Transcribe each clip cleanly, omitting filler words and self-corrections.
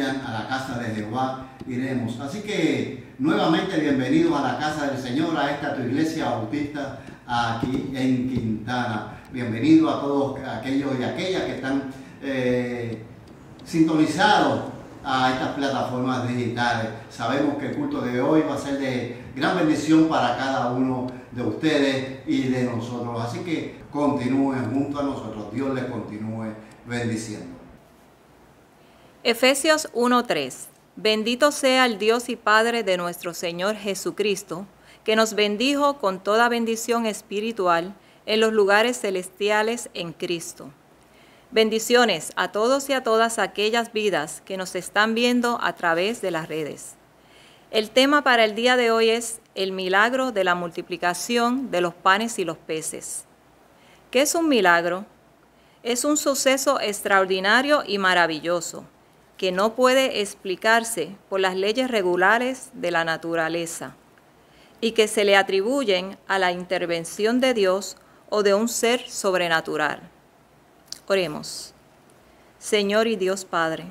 vayan a la casa de Jehová, iremos. Así que nuevamente bienvenidos a la casa del Señor, a esta tu iglesia bautista aquí en Quintana. Bienvenidos a todos aquellos y aquellas que están sintonizados a estas plataformas digitales. Sabemos que el culto de hoy va a ser de gran bendición para cada uno de ustedes y de nosotros. Así que continúen junto a nosotros. Dios les continúe bendiciendo. Efesios 1:3. Bendito sea el Dios y Padre de nuestro Señor Jesucristo, que nos bendijo con toda bendición espiritual en los lugares celestiales en Cristo. Bendiciones a todos y a todas aquellas vidas que nos están viendo a través de las redes. El tema para el día de hoy es el milagro de la multiplicación de los panes y los peces. ¿Qué es un milagro? Es un suceso extraordinario y maravilloso que no puede explicarse por las leyes regulares de la naturaleza y que se le atribuyen a la intervención de Dios o de un ser sobrenatural. Oremos. Señor y Dios Padre,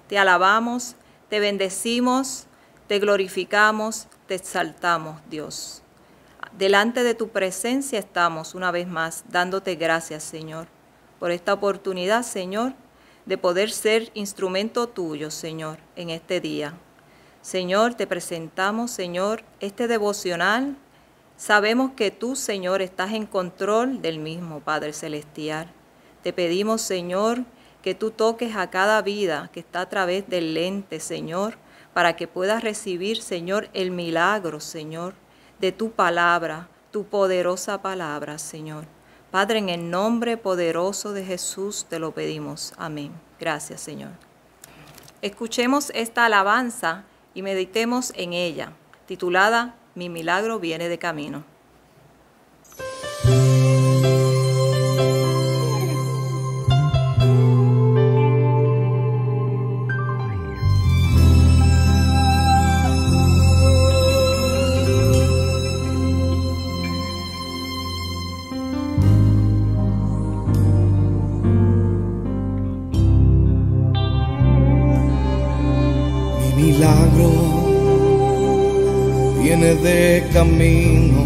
te alabamos, te bendecimos, te glorificamos, te exaltamos, Dios. Delante de tu presencia estamos una vez más dándote gracias, Señor, por esta oportunidad, Señor, de poder ser instrumento tuyo, Señor, en este día. Señor, te presentamos, Señor, este devocional. Sabemos que tú, Señor, estás en control del mismo, Padre Celestial. Te pedimos, Señor, que tú toques a cada vida que está a través del lente, Señor, para que puedas recibir, Señor, el milagro, Señor, de tu palabra, tu poderosa palabra, Señor. Padre, en el nombre poderoso de Jesús te lo pedimos. Amén. Gracias, Señor. Escuchemos esta alabanza y meditemos en ella, titulada Mi milagro viene de camino. Milagro viene de camino,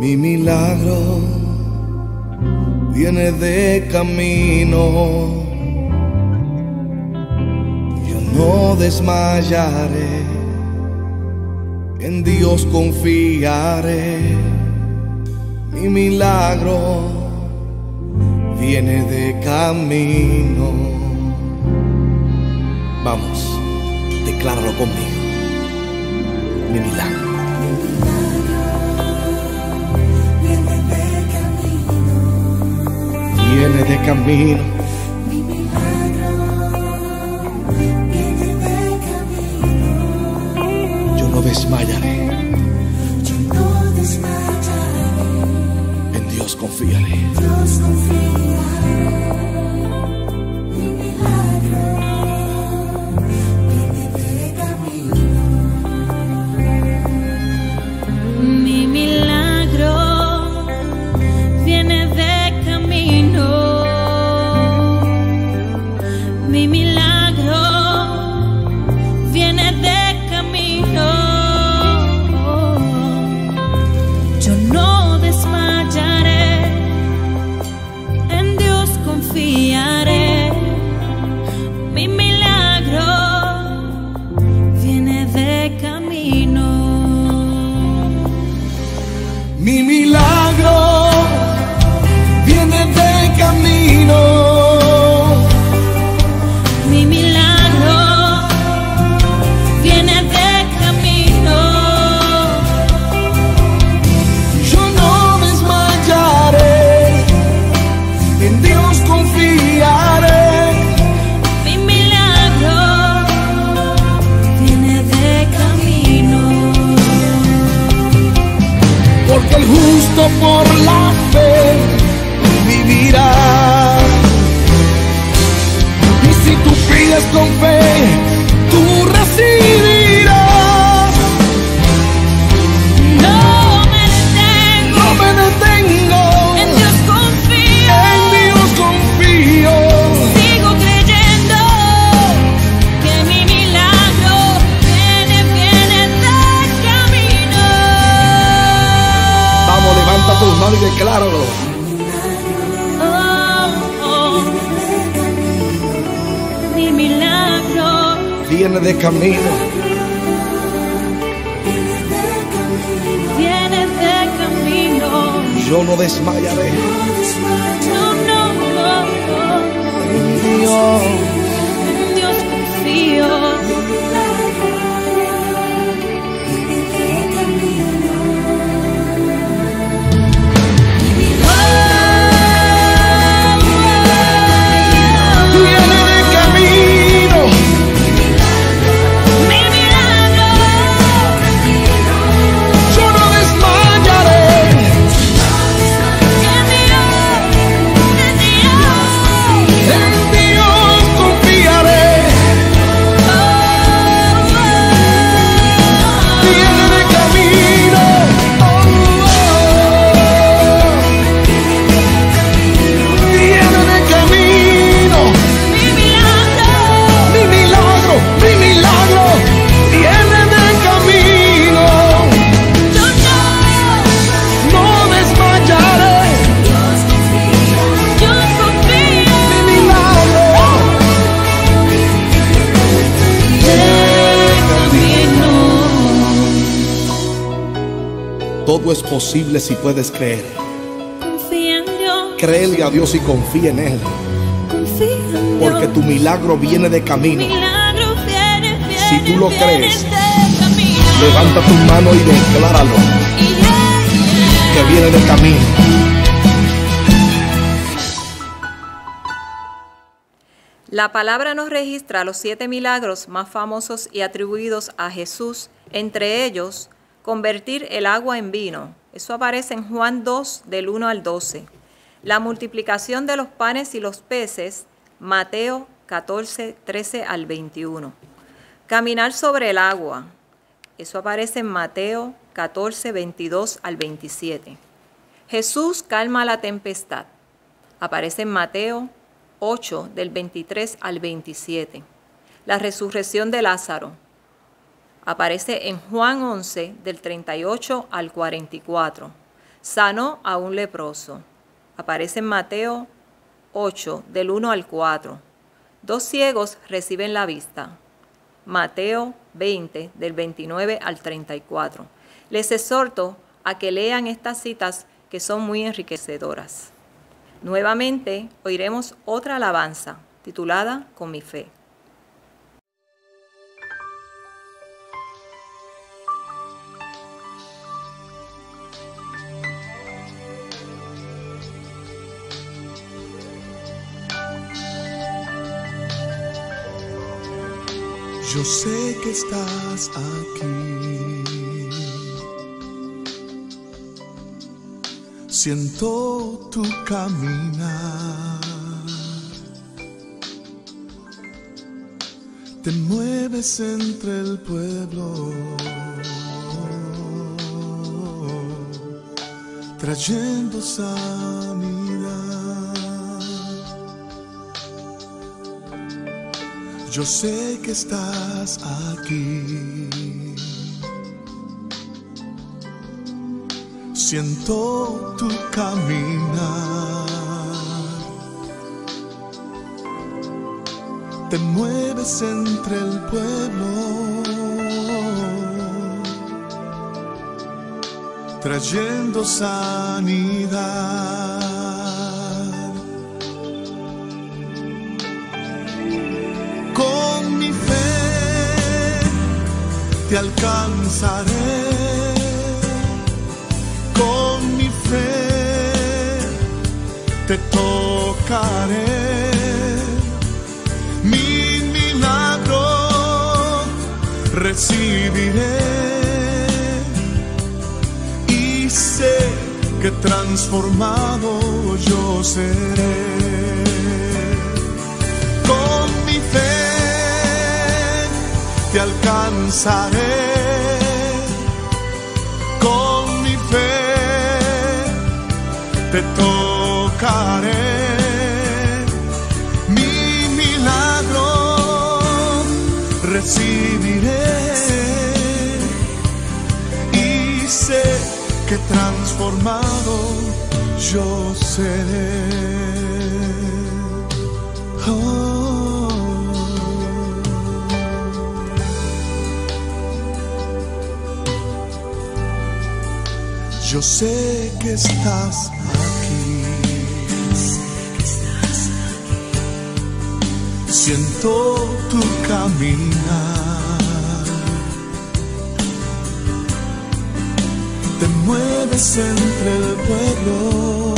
mi milagro viene de camino. Yo no desmayaré, en Dios confiaré. Mi milagro viene de camino. Vamos, decláralo conmigo. Mi milagro viene de camino. Mi milagro viene de camino. Yo no desmayaré, Yo no desmayaré. en Dios confiaré. Dios confiaré. Mi milagro viene de camino. Mi milagro viene de camino. Mi milagro viene de camino. Yo no desmayaré, en Dios confiaré. Mi milagro viene de camino. Mi milagro viene de camino. Mi milagro viene de camino. Yo no desmayaré, en Dios confiaré. Mi milagro viene de camino. Porque el justo por la fe vivirá. Y si tú pides con fe, tú recibirás. No me detengo, No me detengo, en Dios confío. en Dios confío. Sigo creyendo. decláralo. Mi milagro Viene de camino. viene de camino. Yo no desmayaré. No, no, no. En Dios. En Dios confío. Viene de camino. Mi milagro Yo no desmayaré. en Dios, En Dios confiaré. Viene de camino. Viene de camino. mi milagro. Mi milagro, mi milagro. Viene de camino. Yo No desmayaré. confío. Mi milagro. Todo es posible si puedes creer. Confía en Dios, Créele a Dios y confía en Él. confía en Dios. Porque tu milagro viene de camino. Milagro viene, Si tú lo viene crees, de camino. Levanta tu mano y decláralo. Que viene de camino. La palabra nos registra los 7 milagros más famosos y atribuidos a Jesús, entre ellos, convertir el agua en vino. Eso aparece en Juan 2, del 1 al 12. La multiplicación de los panes y los peces, Mateo 14, 13 al 21. Caminar sobre el agua. Eso aparece en Mateo 14, 22 al 27. Jesús calma la tempestad. Aparece en Mateo 8, del 23 al 27. La resurrección de Lázaro. Aparece en Juan 11, del 38 al 44. Sanó a un leproso. Aparece en Mateo 8, del 1 al 4. 2 ciegos reciben la vista. Mateo 20, del 29 al 34. Les exhorto a que lean estas citas que son muy enriquecedoras. Nuevamente oiremos otra alabanza titulada Con mi fe. Yo sé que estás aquí. Siento tu caminar. Te mueves entre el pueblo, trayendo sanidad. Yo sé que estás aquí. Siento tu caminar. Te mueves entre el pueblo, trayendo sanidad. Con mi fe te alcanzaré. Con mi fe te tocaré. Mi milagro recibiré. Y sé que transformado yo seré. Con mi fe te alcanzaré. Con mi fe te tocaré. Mi milagro recibiré. Y sé que transformado yo seré. Oh. Yo sé que estás aquí. Siento tu caminar. Te mueves entre el pueblo,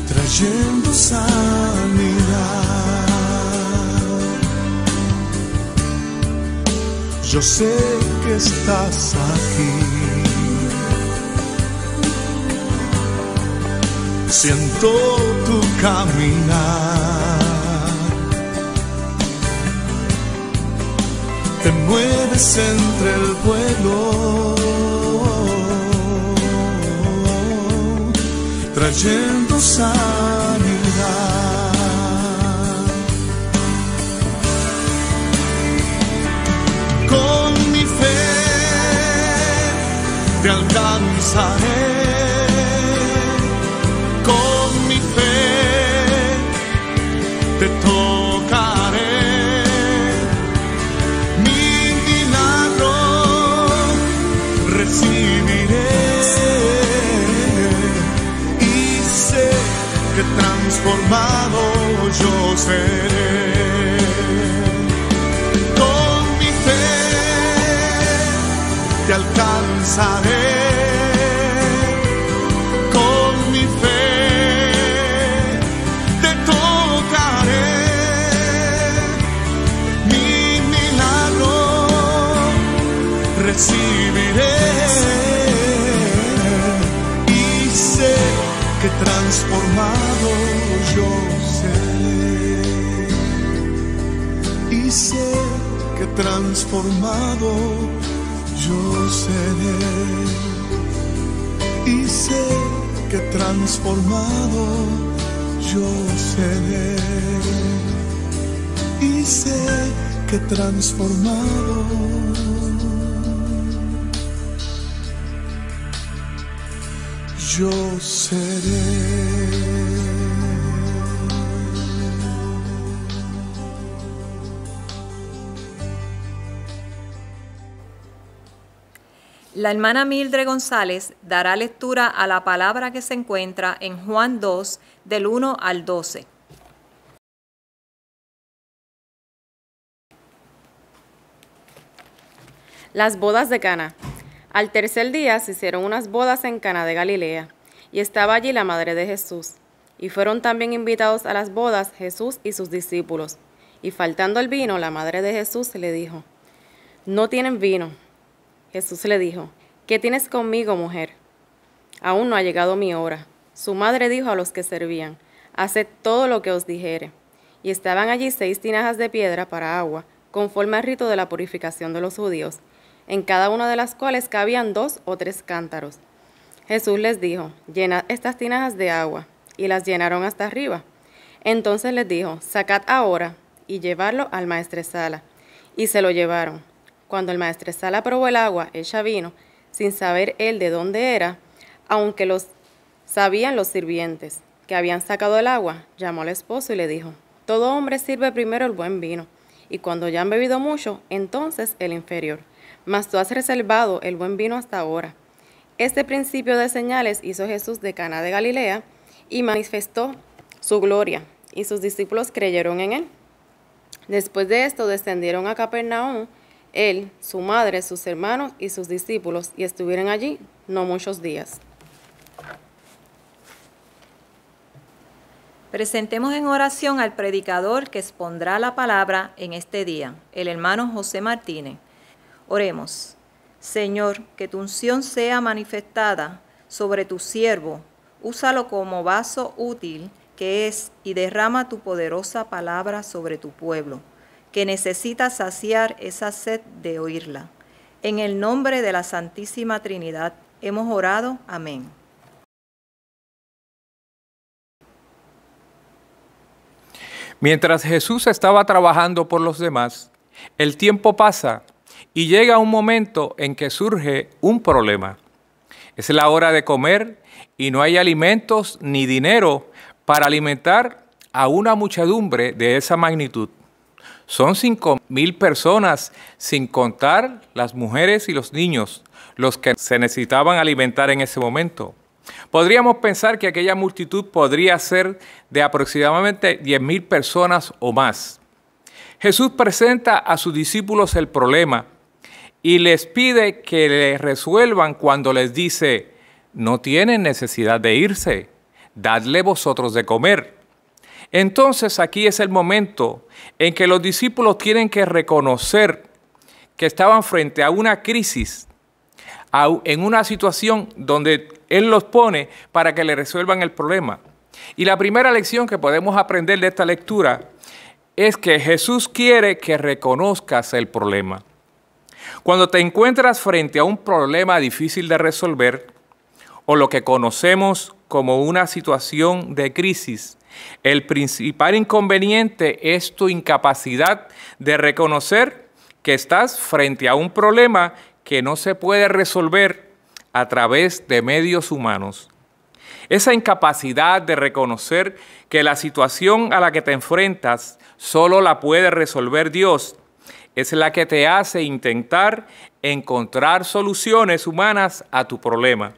trayendo sanidad. Yo sé que estás aquí. Siento tu caminar. Te mueves entre el pueblo, trayendo sanidad. Con mi fe te alcanzaré. Con mi fe te tocaré. Mi milagro recibiré. Y sé que transformado yo seré. Con mi fe te alcanzaré. Con mi fe te tocaré. Mi milagro recibiré. Y sé que transformado yo seré. Y sé que transformado yo seré. Y sé que transformado yo seré. Y sé que transformado yo seré. La hermana Mildred González dará lectura a la palabra que se encuentra en Juan 2, del 1 al 12. Las bodas de Cana. Al tercer día se hicieron unas bodas en Cana de Galilea, y estaba allí la madre de Jesús. Y fueron también invitados a las bodas Jesús y sus discípulos. Y faltando el vino, la madre de Jesús le dijo: «No tienen vino». Jesús le dijo: «¿Qué tienes conmigo, mujer? Aún no ha llegado mi hora». Su madre dijo a los que servían: «Haced todo lo que os dijere». Y estaban allí 6 tinajas de piedra para agua, conforme al rito de la purificación de los judíos, en cada una de las cuales cabían 2 o 3 cántaros. Jesús les dijo: «Llenad estas tinajas de agua», y las llenaron hasta arriba. Entonces les dijo: «Sacad ahora y llevadlo al maestresala». Y se lo llevaron. Cuando el maestresala probó el agua hecha vino, sin saber él de dónde era, aunque los sabían los sirvientes que habían sacado el agua, llamó al esposo y le dijo: «Todo hombre sirve primero el buen vino, y cuando ya han bebido mucho, entonces el inferior. Mas tú has reservado el buen vino hasta ahora». Este principio de señales hizo Jesús de Caná de Galilea y manifestó su gloria, y sus discípulos creyeron en él. Después de esto descendieron a Capernaum, él, su madre, sus hermanos y sus discípulos, y estuvieron allí no muchos días. Presentemos en oración al predicador que expondrá la palabra en este día, el hermano José Martínez. Oremos. Señor, que tu unción sea manifestada sobre tu siervo. Úsalo como vaso útil que es y derrama tu poderosa palabra sobre tu pueblo, que necesita saciar esa sed de oírla. En el nombre de la Santísima Trinidad hemos orado. Amén. Mientras Jesús estaba trabajando por los demás, el tiempo pasa y llega un momento en que surge un problema. Es la hora de comer y no hay alimentos ni dinero para alimentar a una muchedumbre de esa magnitud. Son 5,000 personas, sin contar las mujeres y los niños, los que se necesitaban alimentar en ese momento. Podríamos pensar que aquella multitud podría ser de aproximadamente 10,000 personas o más. Jesús presenta a sus discípulos el problema y les pide que le resuelvan cuando les dice: no tienen necesidad de irse, dadle vosotros de comer. Entonces aquí es el momento en que los discípulos tienen que reconocer que estaban frente a una crisis, en una situación donde Él los pone para que le resuelvan el problema. Y la primera lección que podemos aprender de esta lectura es que Jesús quiere que reconozcas el problema. Cuando te encuentras frente a un problema difícil de resolver, o lo que conocemos como una situación de crisis, el principal inconveniente es tu incapacidad de reconocer que estás frente a un problema que no se puede resolver a través de medios humanos. Esa incapacidad de reconocer que la situación a la que te enfrentas solo la puede resolver Dios es la que te hace intentar encontrar soluciones humanas a tu problema.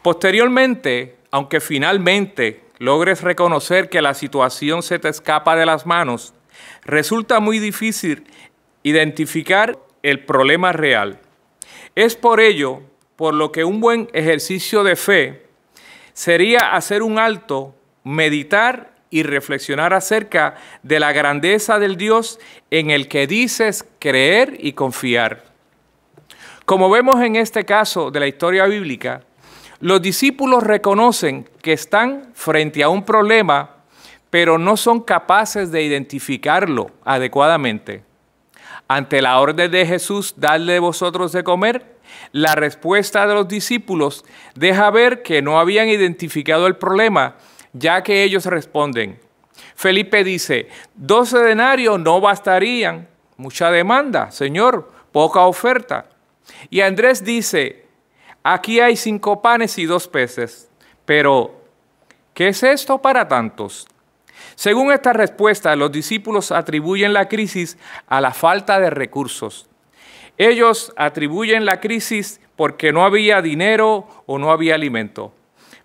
Posteriormente, aunque finalmente logres reconocer que la situación se te escapa de las manos, resulta muy difícil identificar el problema real. Es por ello por lo que un buen ejercicio de fe sería hacer un alto, meditar y reflexionar acerca de la grandeza del Dios en el que dices creer y confiar. Como vemos en este caso de la historia bíblica, los discípulos reconocen que están frente a un problema, pero no son capaces de identificarlo adecuadamente. Ante la orden de Jesús, dadle vosotros de comer, la respuesta de los discípulos deja ver que no habían identificado el problema, ya que ellos responden. Felipe dice: 12 denarios no bastarían, mucha demanda, Señor, poca oferta. Y Andrés dice: aquí hay 5 panes y 2 peces, pero ¿qué es esto para tantos? Según esta respuesta, los discípulos atribuyen la crisis a la falta de recursos. Ellos atribuyen la crisis porque no había dinero o no había alimento.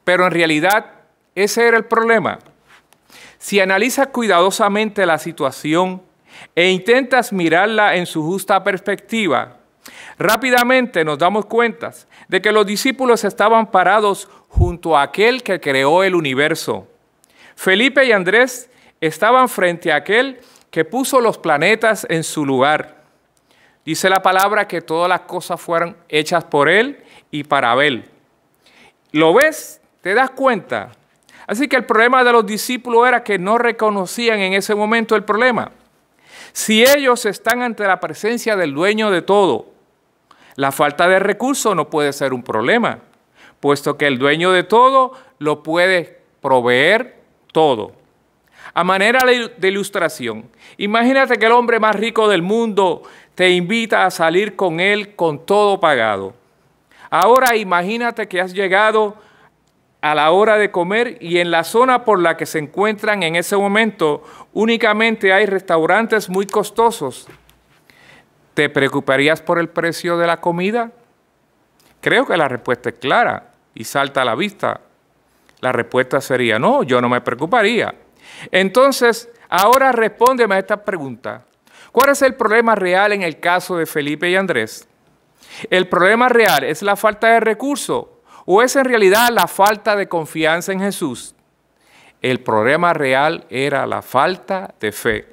Pero en realidad, ese era el problema. Si analizas cuidadosamente la situación e intentas mirarla en su justa perspectiva, rápidamente nos damos cuenta de que los discípulos estaban parados junto a aquel que creó el universo. Felipe y Andrés estaban frente a aquel que puso los planetas en su lugar. Dice la palabra que todas las cosas fueron hechas por Él y para Él. ¿Lo ves? ¿Te das cuenta? Así que el problema de los discípulos era que no reconocían en ese momento el problema. Si ellos están ante la presencia del dueño de todo, la falta de recursos no puede ser un problema, puesto que el dueño de todo lo puede proveer todo. A manera de ilustración, imagínate que el hombre más rico del mundo te invita a salir con él con todo pagado. Ahora imagínate que has llegado a la hora de comer y en la zona por la que se encuentran en ese momento únicamente hay restaurantes muy costosos. ¿Te preocuparías por el precio de la comida? Creo que la respuesta es clara y salta a la vista. La respuesta sería no, yo no me preocuparía. Entonces, ahora respóndeme a esta pregunta. ¿Cuál es el problema real en el caso de Felipe y Andrés? ¿El problema real es la falta de recursos o es en realidad la falta de confianza en Jesús? El problema real era la falta de fe.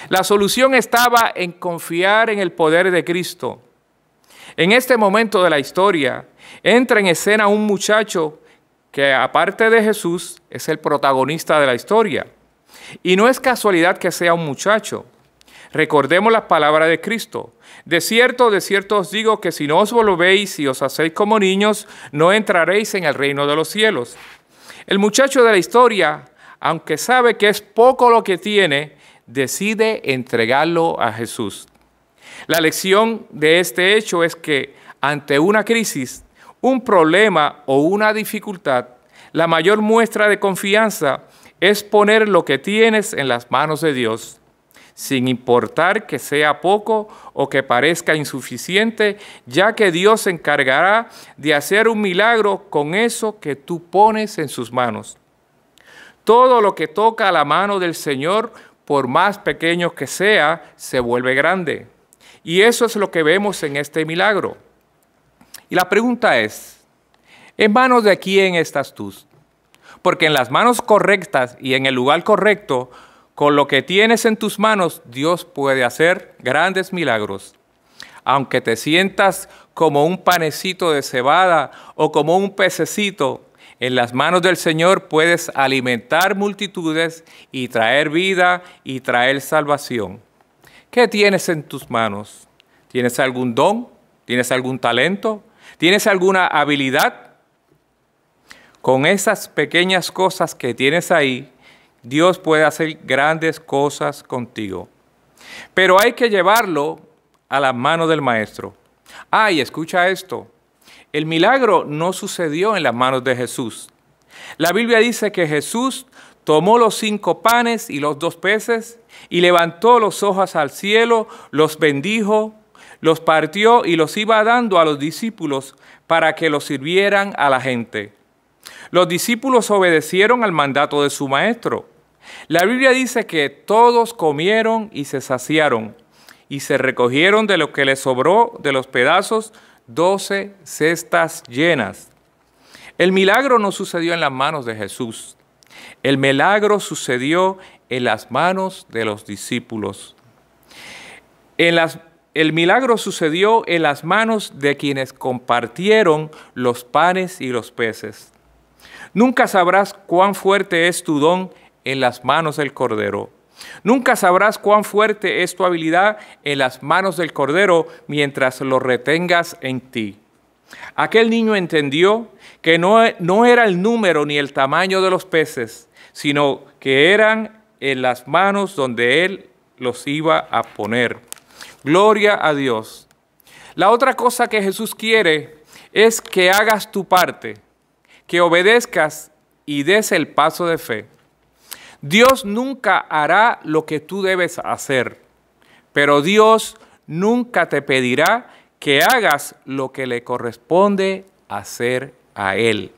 La solución estaba en confiar en el poder de Cristo. En este momento de la historia, entra en escena un muchacho que, aparte de Jesús, es el protagonista de la historia. Y no es casualidad que sea un muchacho. Recordemos las palabras de Cristo. De cierto os digo que si no os volvéis y os hacéis como niños, no entraréis en el reino de los cielos. El muchacho de la historia, aunque sabe que es poco lo que tiene, decide entregarlo a Jesús. La lección de este hecho es que ante una crisis, un problema o una dificultad, la mayor muestra de confianza es poner lo que tienes en las manos de Dios, sin importar que sea poco o que parezca insuficiente, ya que Dios se encargará de hacer un milagro con eso que tú pones en sus manos. Todo lo que toca a la mano del Señor, por más pequeño que sea, se vuelve grande. Y eso es lo que vemos en este milagro. Y la pregunta es, ¿en manos de quién estás tú? Porque en las manos correctas y en el lugar correcto, con lo que tienes en tus manos, Dios puede hacer grandes milagros. Aunque te sientas como un panecito de cebada o como un pececito, en las manos del Señor puedes alimentar multitudes y traer vida y traer salvación. ¿Qué tienes en tus manos? ¿Tienes algún don? ¿Tienes algún talento? ¿Tienes alguna habilidad? Con esas pequeñas cosas que tienes ahí, Dios puede hacer grandes cosas contigo. Pero hay que llevarlo a las manos del Maestro. Y escucha esto. El milagro no sucedió en las manos de Jesús. La Biblia dice que Jesús tomó los 5 panes y los 2 peces y levantó los ojos al cielo, los bendijo, los partió y los iba dando a los discípulos para que los sirvieran a la gente. Los discípulos obedecieron al mandato de su maestro. La Biblia dice que todos comieron y se saciaron y se recogieron de lo que les sobró de los pedazos 12 cestas llenas. El milagro no sucedió en las manos de Jesús. El milagro sucedió en las manos de los discípulos. El milagro sucedió en las manos de quienes compartieron los panes y los peces. Nunca sabrás cuán fuerte es tu don en las manos del Cordero. Nunca sabrás cuán fuerte es tu habilidad en las manos del Cordero mientras lo retengas en ti. Aquel niño entendió que no era el número ni el tamaño de los peces, sino que eran en las manos donde él los iba a poner. Gloria a Dios. La otra cosa que Jesús quiere es que hagas tu parte, que obedezcas y des el paso de fe. Dios nunca hará lo que tú debes hacer, pero Dios nunca te pedirá que hagas lo que le corresponde hacer a Él.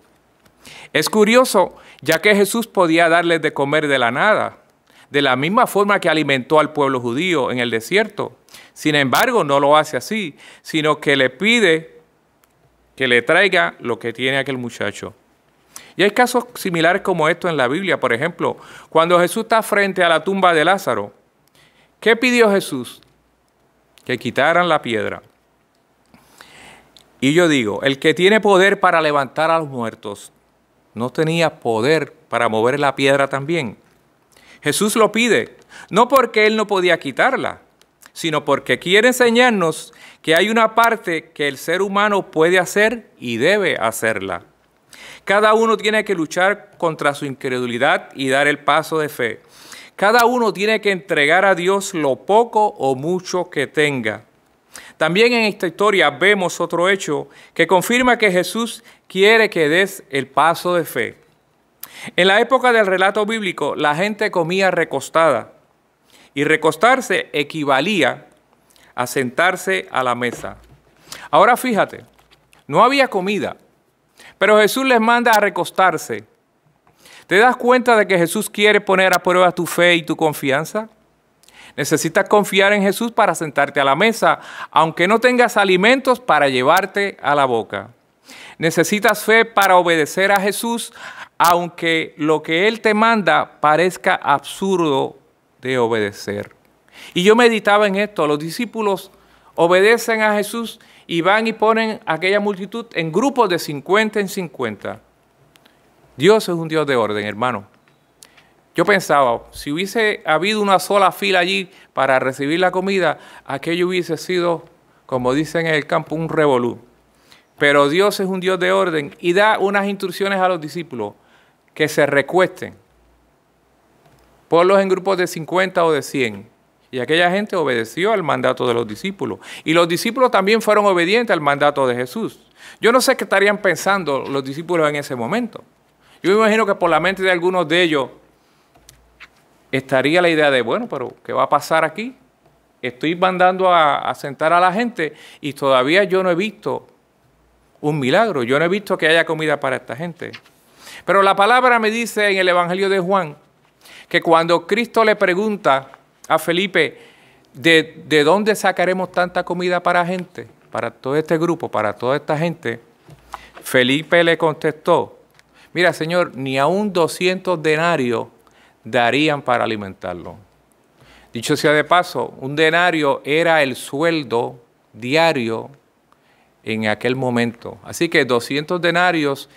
Es curioso, ya que Jesús podía darles de comer de la nada, de la misma forma que alimentó al pueblo judío en el desierto. Sin embargo, no lo hace así, sino que le pide que le traiga lo que tiene aquel muchacho. Y hay casos similares como esto en la Biblia. Por ejemplo, cuando Jesús está frente a la tumba de Lázaro, ¿qué pidió Jesús? Que quitaran la piedra. Y yo digo, el que tiene poder para levantar a los muertos, ¿no tenía poder para mover la piedra también? Jesús lo pide, no porque Él no podía quitarla, sino porque quiere enseñarnos que hay una parte que el ser humano puede hacer y debe hacerla. Cada uno tiene que luchar contra su incredulidad y dar el paso de fe. Cada uno tiene que entregar a Dios lo poco o mucho que tenga. También en esta historia vemos otro hecho que confirma que Jesús quiere que des el paso de fe. En la época del relato bíblico, la gente comía recostada y recostarse equivalía a sentarse a la mesa. Ahora fíjate, no había comida, pero Jesús les manda a recostarse. ¿Te das cuenta de que Jesús quiere poner a prueba tu fe y tu confianza? Necesitas confiar en Jesús para sentarte a la mesa, aunque no tengas alimentos para llevarte a la boca. Necesitas fe para obedecer a Jesús, aunque lo que Él te manda parezca absurdo de obedecer. Y yo meditaba en esto, los discípulos obedecen a Jesús y van y ponen a aquella multitud en grupos de 50 en 50. Dios es un Dios de orden, hermano. Yo pensaba, si hubiese habido una sola fila allí para recibir la comida, aquello hubiese sido, como dicen en el campo, un revolú. Pero Dios es un Dios de orden y da unas instrucciones a los discípulos que se recuesten. Ponlos en grupos de 50 o de 100 Y aquella gente obedeció al mandato de los discípulos. Y los discípulos también fueron obedientes al mandato de Jesús. Yo no sé qué estarían pensando los discípulos en ese momento. Yo me imagino que por la mente de algunos de ellos estaría la idea de, bueno, pero ¿qué va a pasar aquí? Estoy mandando a sentar a la gente y todavía yo no he visto un milagro. Yo no he visto que haya comida para esta gente. Pero la palabra me dice en el Evangelio de Juan que cuando Cristo le pregunta a Felipe, ¿de dónde sacaremos tanta comida para gente? Para todo este grupo, para toda esta gente. Felipe le contestó, mira, Señor, ni aún 200 denarios darían para alimentarlo. Dicho sea de paso, un denario era el sueldo diario en aquel momento. Así que 200 denarios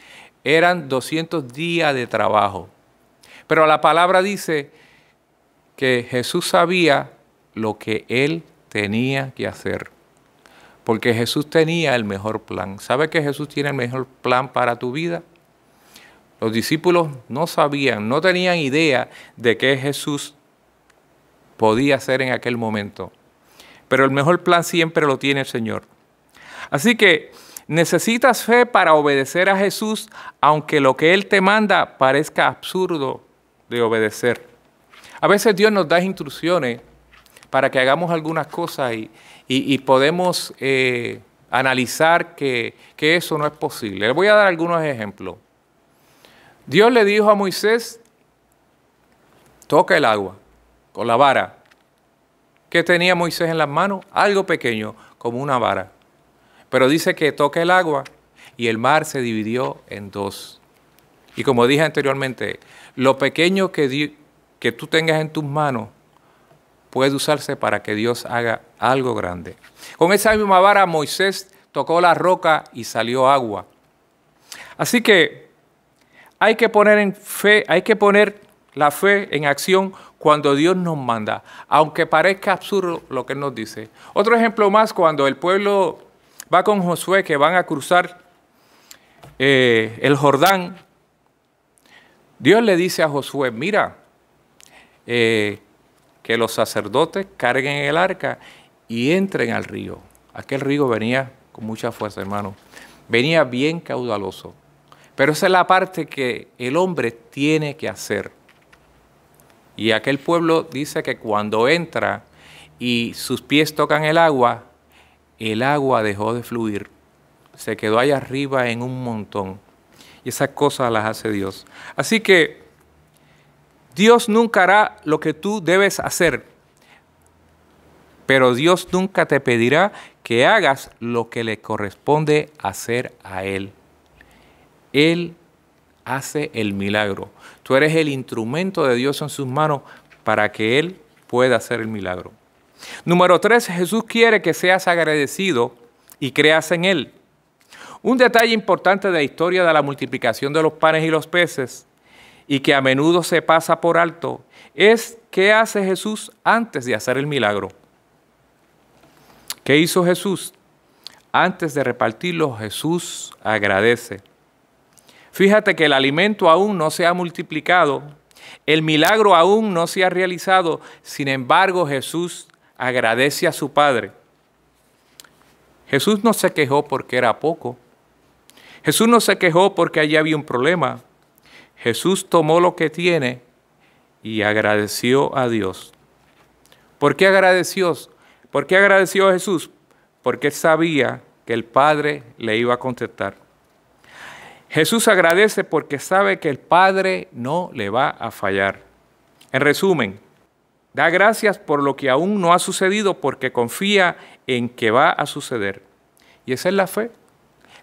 eran 200 días de trabajo. Pero la palabra dice que Jesús sabía lo que él tenía que hacer. Porque Jesús tenía el mejor plan. ¿Sabe que Jesús tiene el mejor plan para tu vida? Los discípulos no sabían, no tenían idea de qué Jesús podía hacer en aquel momento. Pero el mejor plan siempre lo tiene el Señor. Así que necesitas fe para obedecer a Jesús, aunque lo que Él te manda parezca absurdo de obedecer. A veces Dios nos da instrucciones para que hagamos algunas cosas y podemos analizar que eso no es posible. Les voy a dar algunos ejemplos. Dios le dijo a Moisés, toca el agua con la vara. ¿Qué tenía Moisés en las manos? Algo pequeño, como una vara. Pero dice que toca el agua y el mar se dividió en dos. Y como dije anteriormente, lo pequeño que tú tengas en tus manos puede usarse para que Dios haga algo grande. Con esa misma vara Moisés tocó la roca y salió agua. Así que hay que poner la fe en acción cuando Dios nos manda, aunque parezca absurdo lo que Él nos dice. Otro ejemplo más, cuando el pueblo va con Josué, que van a cruzar el Jordán, Dios le dice a Josué, mira, que los sacerdotes carguen el arca y entren al río. Aquel río venía con mucha fuerza, hermano. Venía bien caudaloso. Pero esa es la parte que el hombre tiene que hacer. Y aquel pueblo dice que cuando entra y sus pies tocan el agua dejó de fluir. Se quedó allá arriba en un montón. Y esas cosas las hace Dios. Así que Dios nunca hará lo que tú debes hacer, pero Dios nunca te pedirá que hagas lo que le corresponde hacer a Él. Él hace el milagro. Tú eres el instrumento de Dios en sus manos para que Él pueda hacer el milagro. Número 3, Jesús quiere que seas agradecido y creas en Él. Un detalle importante de la historia de la multiplicación de los panes y los peces, y que a menudo se pasa por alto, es qué hace Jesús antes de hacer el milagro. ¿Qué hizo Jesús? Antes de repartirlo, Jesús agradece. Fíjate que el alimento aún no se ha multiplicado, el milagro aún no se ha realizado, sin embargo Jesús agradece a su Padre. Jesús no se quejó porque era poco. Jesús no se quejó porque allí había un problema. Jesús tomó lo que tiene y agradeció a Dios. ¿Por qué agradeció? ¿Por qué agradeció a Jesús? Porque él sabía que el Padre le iba a contestar. Jesús agradece porque sabe que el Padre no le va a fallar. En resumen, da gracias por lo que aún no ha sucedido porque confía en que va a suceder. Y esa es la fe,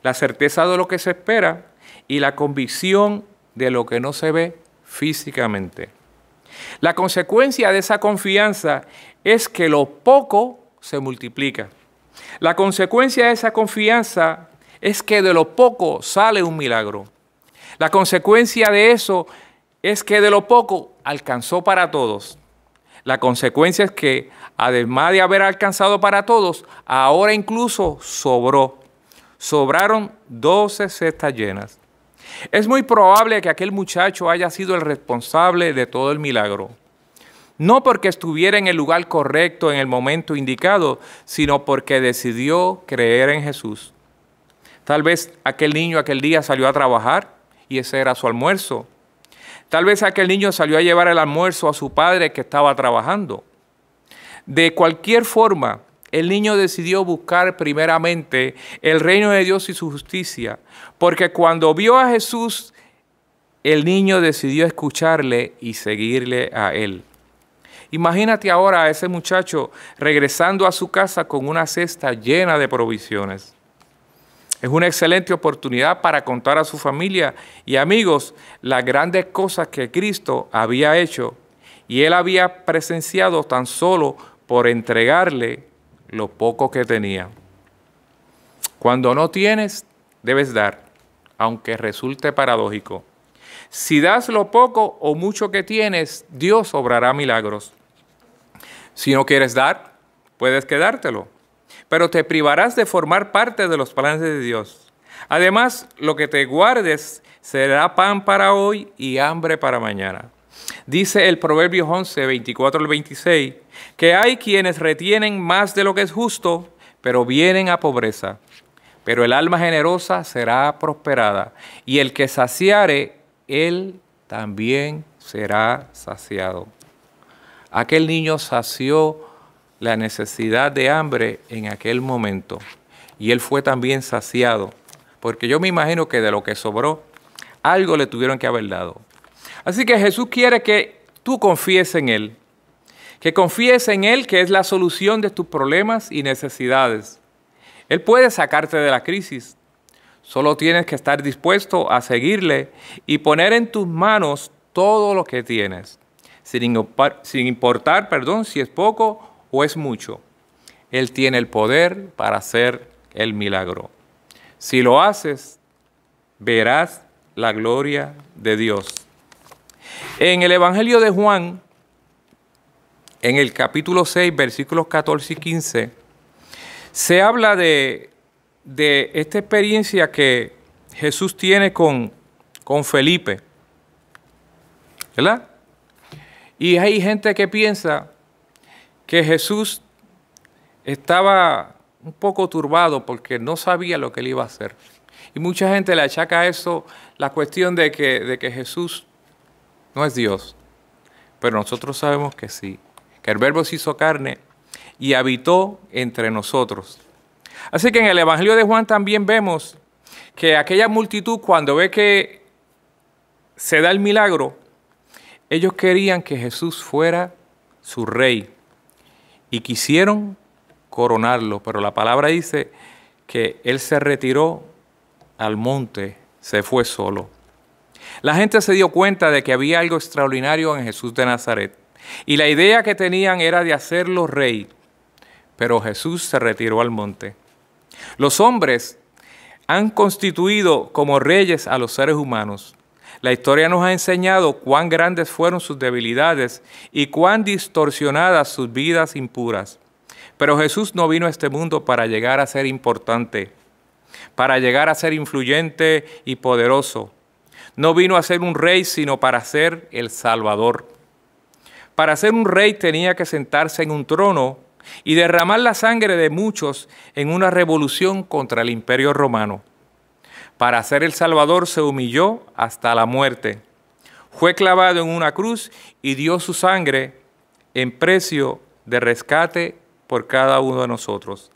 la certeza de lo que se espera y la convicción de lo que no se ve físicamente. La consecuencia de esa confianza es que lo poco se multiplica. La consecuencia de esa confianza es que de lo poco sale un milagro. La consecuencia de eso es que de lo poco alcanzó para todos. La consecuencia es que, además de haber alcanzado para todos, ahora incluso sobró. Sobraron 12 cestas llenas. Es muy probable que aquel muchacho haya sido el responsable de todo el milagro. no porque estuviera en el lugar correcto en el momento indicado, sino porque decidió creer en Jesús. Tal vez aquel niño aquel día salió a trabajar y ese era su almuerzo. Tal vez aquel niño salió a llevar el almuerzo a su padre que estaba trabajando. De cualquier forma, el niño decidió buscar primeramente el reino de Dios y su justicia, porque cuando vio a Jesús, el niño decidió escucharle y seguirle a él. Imagínate ahora a ese muchacho regresando a su casa con una cesta llena de provisiones. Es una excelente oportunidad para contar a su familia y amigos las grandes cosas que Cristo había hecho y él había presenciado tan solo por entregarle lo poco que tenía. Cuando no tienes, debes dar, aunque resulte paradójico. Si das lo poco o mucho que tienes, Dios obrará milagros. Si no quieres dar, puedes quedártelo, pero te privarás de formar parte de los planes de Dios. Además, lo que te guardes será pan para hoy y hambre para mañana. Dice el Proverbios 11, 24 al 26, que hay quienes retienen más de lo que es justo, pero vienen a pobreza. Pero el alma generosa será prosperada, y el que saciare, él también será saciado. Aquel niño sació la necesidad de hambre en aquel momento, y él fue también saciado, porque yo me imagino que de lo que sobró, algo le tuvieron que haber dado. Así que Jesús quiere que tú confíes en Él, que confíes en Él, que es la solución de tus problemas y necesidades. Él puede sacarte de la crisis. Solo tienes que estar dispuesto a seguirle y poner en tus manos todo lo que tienes, sin importar si es poco o es mucho. Él tiene el poder para hacer el milagro. Si lo haces, verás la gloria de Dios. En el Evangelio de Juan, en el capítulo 6, versículos 14 y 15, se habla de esta experiencia que Jesús tiene con Felipe, ¿verdad? Y hay gente que piensa que Jesús estaba un poco turbado porque no sabía lo que él iba a hacer. Y mucha gente le achaca a eso la cuestión de que Jesús no es Dios. Pero nosotros sabemos que sí, que el Verbo se hizo carne y habitó entre nosotros. Así que en el Evangelio de Juan también vemos que aquella multitud, cuando ve que se da el milagro, ellos querían que Jesús fuera su rey y quisieron coronarlo, pero la palabra dice que él se retiró al monte, se fue solo. La gente se dio cuenta de que había algo extraordinario en Jesús de Nazaret y la idea que tenían era de hacerlo rey, pero Jesús se retiró al monte. Los hombres han constituido como reyes a los seres humanos. La historia nos ha enseñado cuán grandes fueron sus debilidades y cuán distorsionadas sus vidas impuras. Pero Jesús no vino a este mundo para llegar a ser importante, para llegar a ser influyente y poderoso. No vino a ser un rey, sino para ser el Salvador. Para ser un rey tenía que sentarse en un trono y derramar la sangre de muchos en una revolución contra el Imperio Romano. Para ser el Salvador se humilló hasta la muerte. Fue clavado en una cruz y dio su sangre en precio de rescate por cada uno de nosotros.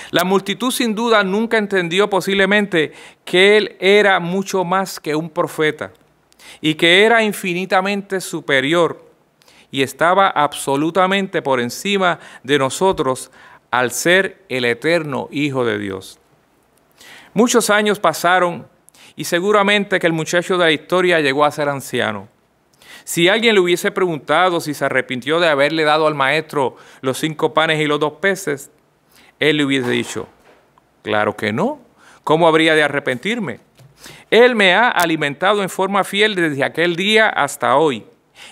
La multitud sin duda nunca entendió posiblemente que Él era mucho más que un profeta y que era infinitamente superior y estaba absolutamente por encima de nosotros al ser el eterno Hijo de Dios. Muchos años pasaron y seguramente que el muchacho de la historia llegó a ser anciano. Si alguien le hubiese preguntado si se arrepintió de haberle dado al maestro los 5 panes y los 2 peces, él le hubiese dicho, claro que no, ¿cómo habría de arrepentirme? Él me ha alimentado en forma fiel desde aquel día hasta hoy.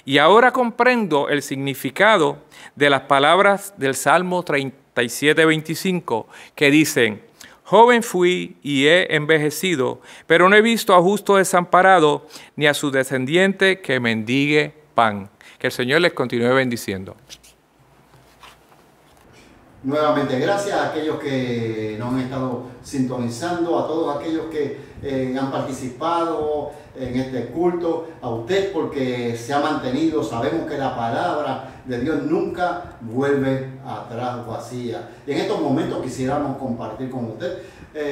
Y ahora comprendo el significado de las palabras del Salmo 37, 25, que dicen, joven fui y he envejecido, pero no he visto a justo desamparado, ni a su descendiente que mendigue pan. Que el Señor les continúe bendiciendo. Nuevamente, gracias a aquellos que nos han estado sintonizando, a todos aquellos que han participado en este culto, a usted porque se ha mantenido. Sabemos que la palabra de Dios nunca vuelve atrás vacía. Y en estos momentos quisiéramos compartir con usted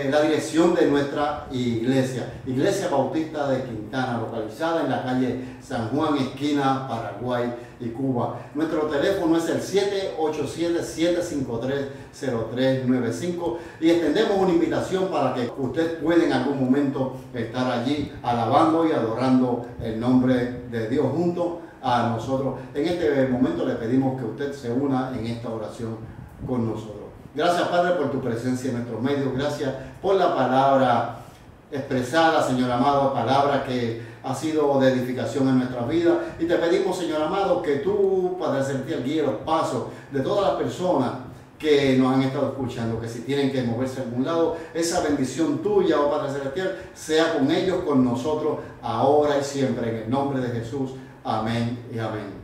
la dirección de nuestra iglesia, Iglesia Bautista de Quintana, localizada en la calle San Juan, esquina Paraguay y Cuba. Nuestro teléfono es el 787-753-0395 y extendemos una invitación para que usted pueda en algún momento estar allí alabando y adorando el nombre de Dios junto a nosotros. En este momento le pedimos que usted se una en esta oración con nosotros. Gracias, Padre, por tu presencia en nuestros medios. Gracias por la palabra expresada, Señor amado, palabra que ha sido de edificación en nuestras vidas. Y te pedimos, Señor amado, que tú, Padre Celestial, guíe los pasos de todas las personas que nos han estado escuchando, que si tienen que moverse a algún lado, esa bendición tuya, oh Padre Celestial, sea con ellos, con nosotros, ahora y siempre, en el nombre de Jesús. Amén y amén.